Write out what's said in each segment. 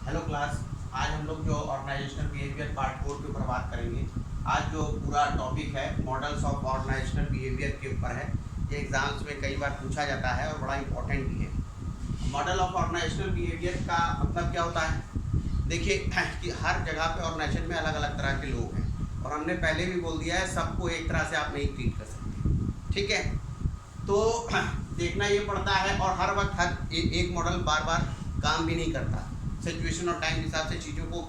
Hello class. आज हम लोग जो ऑर्गेनाइजेशनल बिहेवियर पार्ट 4 के ऊपर बात करेंगे। आज जो पूरा टॉपिक है मॉडल्स ऑफ ऑर्गेनाइजेशनल बिहेवियर के ऊपर है। ये एग्जाम्स में कई बार पूछा जाता है और बड़ा इंपॉर्टेंट भी है। मॉडल ऑफ ऑर्गेनाइजेशनल बिहेवियर का मतलब क्या होता है? देखिए कि हर जगह पे ऑर्गेनाइजेशन में अलग अलग तरह के लोग हैं और हमने पहले भी बोल दिया है सबको एक तरह से आप नहीं ट्रीट कर सकते, ठीक है? तो देखना ये पड़ता है और हर वक्त हर एक मॉडल बार बार काम भी नहीं करता। सिचुएशन और टाइम के हिसाब से चीज़ों को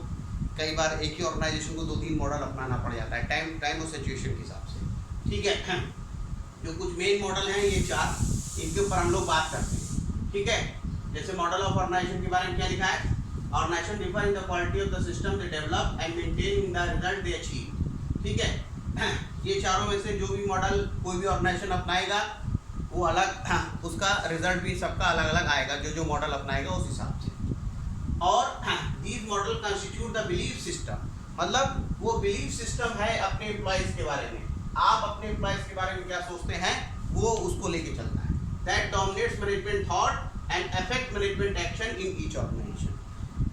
कई बार एक ही ऑर्गेनाइजेशन को 2-3 मॉडल अपनाना पड़ जाता है टाइम और सिचुएशन के हिसाब से, ठीक है? जो कुछ मेन मॉडल हैं ये 4, इनके ऊपर हम लोग बात करते हैं, ठीक है? जैसे मॉडल ऑफ ऑर्गेनाइजेशन के बारे में क्या लिखा है? Organisation differ in the quality of the system they develop and maintain in the result they achieve, ठीक है? ये चारों में से जो भी मॉडल कोई भी ऑर्गेनाइजेशन अपनाएगा वो अलग उसका रिजल्ट भी सबका अलग अलग आएगा, जो मॉडल अपनाएगा उस हिसाब से। और these model constitute the belief system, मतलब वो बिलीफ सिस्टम है अपने एम्प्लॉइज के बारे में। आप अपने एम्प्लॉइज के बारे में क्या सोचते हैं वो उसको लेके चलना है। That dominates management thought and affect management action in each organisation.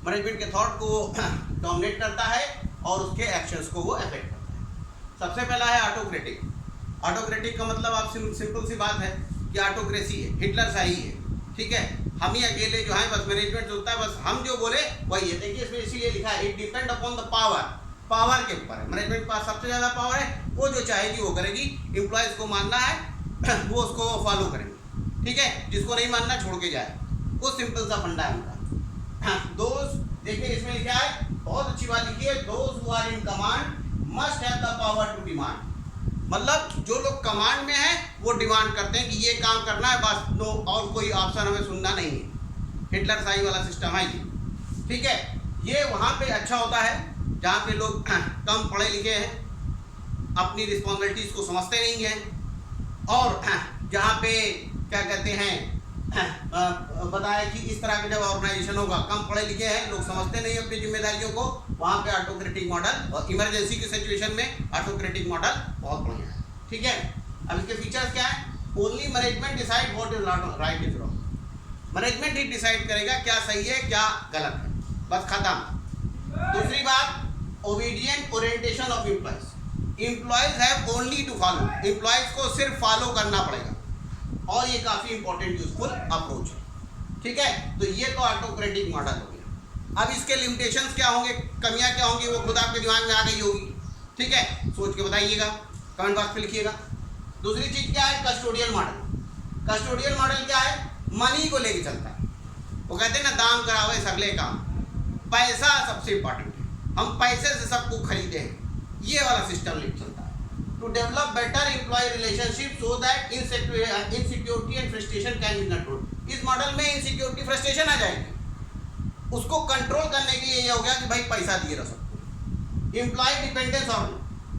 Management के थॉट को डोमिनेट करता है और उसके एक्शंस को वो अफेक्ट करता है। सबसे पहला है ऑटोक्रेटिक। ऑटोक्रेटिक का मतलब आप सिंपल सी बात है कि ऑटोक्रेसी है, हिटलर शाही है, ठीक है? हम ही अकेले जो है बस मैनेजमेंट होता है, बस हम जो बोले वही है। देखिए इसमें इसीलिए लिखा है it depend upon the power के ऊपर है। मैनेजमेंट के पास सबसे ज़्यादा पावर है, वो जो चाहेगी वो करेगी। एम्प्लॉयज़ को मानना है वो उसको फॉलो करेंगे, ठीक है? जिसको नहीं मानना छोड़ के जाए, वो सिंपल सा फंडा है उनका। दोस्त देखिए इसमें लिखा है, बहुत अच्छी बात लिखी है, those who are in command must have the power to demand. मतलब जो लोग कमांड में हैं वो डिमांड करते हैं कि ये काम करना है, बस नो और कोई ऑप्शन हमें सुनना नहीं है। हिटलर शाही वाला सिस्टम है ये, ठीक है? ये वहाँ पे अच्छा होता है जहाँ पे लोग कम पढ़े लिखे हैं, अपनी रिस्पॉन्सिबिलिटीज को समझते नहीं हैं, और जहाँ पे क्या कहते हैं बताया कि इस तरह के जब ऑर्गेनाइजेशन होगा, कम पढ़े लिखे हैं, लोग समझते नहीं अपनी जिम्मेदारियों को, वहाँ पे ऑटोक्रेटिक मॉडल और इमरजेंसी की सिचुएशन में ऑटोक्रेटिक मॉडल बहुत बढ़िया है, ठीक है? अब इसके फीचर्स क्या है? Only management decide what is right is wrong. Management he decide करेगा क्या सही है क्या गलत है, बस खत्म। दूसरी बात, obedient orientation of employees. Employees have only to follow, employees को सिर्फ फॉलो करना पड़ेगा और ये काफ़ी इंपॉर्टेंट यूजफुल अप्रोच है, ठीक है? तो ये तो ऑटोक्रेटिक मॉडल हो गया। अब इसके लिमिटेशंस क्या होंगे, कमियां क्या होंगी, वो खुद आपके दिमाग में आ गई होगी, ठीक है? सोच के बताइएगा, कमेंट बॉक्स पे लिखिएगा। दूसरी चीज क्या है? Custodial model. कस्टोडियल मॉडल क्या है? मनी को लेके चलता है। वो कहते हैं ना, दाम करावे सगले काम, पैसा सबसे इंपॉर्टेंट है, हम पैसे से सबको खरीदे हैं, ये वाला सिस्टम लेके चलता है। To develop better employee relationship so that insecurity and frustration can be controlled। इस मॉडल में इनसिक्योरिटी फ्रस्ट्रेशन आ जाएगी, उसको कंट्रोल करने के लिए ये हो गया कि भाई पैसा दिए रह सकते। एम्प्लॉय डिपेंडेंस, और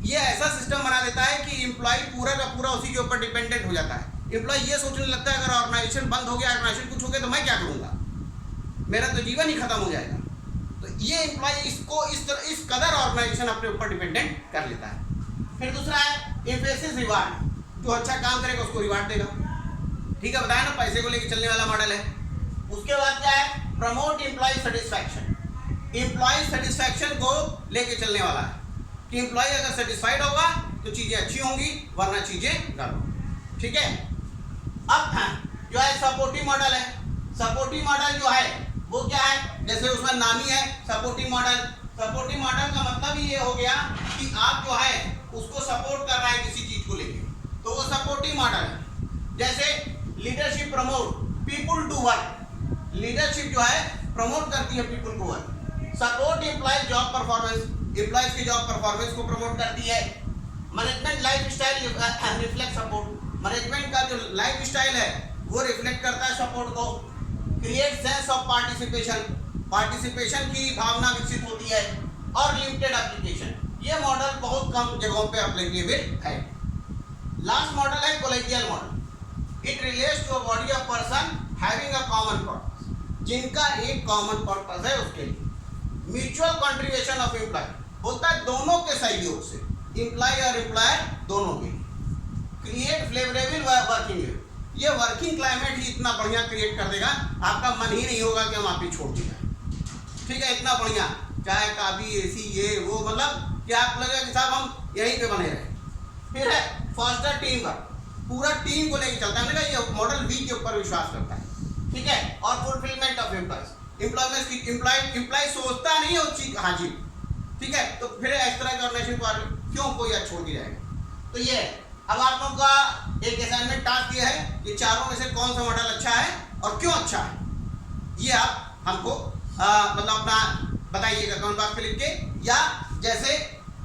ये ऐसा सिस्टम बना देता है कि एम्प्लॉय पूरा का पूरा उसी के ऊपर डिपेंडेंट हो जाता है। एम्प्लॉय ये सोचने लगता है अगर ऑर्गेनाइजेशन बंद हो गया, ऑर्गेनाइजेशन कुछ हो गया तो मैं क्या करूँगा, मेरा तो जीवन ही खत्म हो जाएगा। तो ये एम्प्लॉय इसको इस कदर ऑर्गेनाइजेशन अपने ऊपर डिपेंडेंट कर लेता है। फिर दूसरा है एम्फेसिस रिवार्ड, जो अच्छा काम करेगा उसको रिवार्ड देगा, ठीक है? बताया ना, पैसे को लेकर चलने वाला मॉडल है। उसके बाद क्या है? Promote employee satisfaction. Employee satisfaction को लेके चलने वाला है कि एम्प्लॉय अगर सेटिस्फाइड होगा तो चीजें अच्छी होंगी, वरना चीजें गड़बड़, ठीक है? अब जो है सपोर्टिव मॉडल है। सपोर्टिव मॉडल जो है वो क्या है? जैसे उसमें नाम ही है सपोर्टिव मॉडल। सपोर्टिव मॉडल का मतलब ही ये हो गया कि आप जो है उसको सपोर्ट कर रहा है किसी चीज को लेके, तो वो सपोर्टिव मॉडल है। जैसे leadership promote people to work, leadership जो है प्रमोट करती है पीपुल को work. Support employees job performance, employees की जॉब परफॉर्मेंस को प्रमोट करती है। Management life style reflect support, management का जो लाइफ स्टाइल है वो रिफ्लेक्ट करता है सपोर्ट को। Create sense of participation, participation की भावना विकसित होती है। और लिमिटेड एप्लीकेशन, ये मॉडल बहुत कम जगहों पे एप्लीकेबल है। लास्ट मॉडल है collegial model. It relates to a body of person having a common purpose, जिनका एक कॉमन पर्पस है उसके लिए। म्यूचुअल कंट्रीब्यूशन ऑफ एम्प्लॉय, होता है दोनों के सहयोग से, एम्प्लॉय और एम्प्लॉयर दोनों के। क्रिएट फेवरेबल वर्किंग, ये वर्किंग क्लाइमेट ही इतना बढ़िया क्रिएट कर देगा, आपका मन ही नहीं होगा कि हम आप ही छोड़ दिया, ठीक ठीक है, इतना बढ़िया चाय काफी एसी ये वो, मतलब कि आप लगेगा कि साहब हम यहीं पे बने रहे। फिर है फॉस्टर टीम वर्क, पूरा टीम को लेकर चलता है। मैंने कहा ये मॉडल वी के ऊपर विश्वास करता है, ठीक है। और फुलफिलमेंट ऑफ एम्प्लॉयमेंट की एम्प्लॉय सोचता नहीं है उस चीज हाजिर, ठीक है। तो फिर इस तरह के ऑर्गेनाइजेशन को क्यों कोई छोड़ दिया जाएगा। तो ये अब आप लोगों का एक असाइनमेंट टास्क दिया है कि चारों में से कौन सा मॉडल अच्छा है और क्यों अच्छा है, ये आप हमको मतलब अपना बताइएगा कमेंट बॉक्स पे लिख के, या जैसे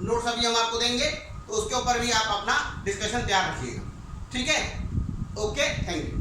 नोट्स अभी हम आपको देंगे तो उसके ऊपर भी आप अपना डिस्कशन तैयार रखिएगा, ठीक है। Okay, thank you.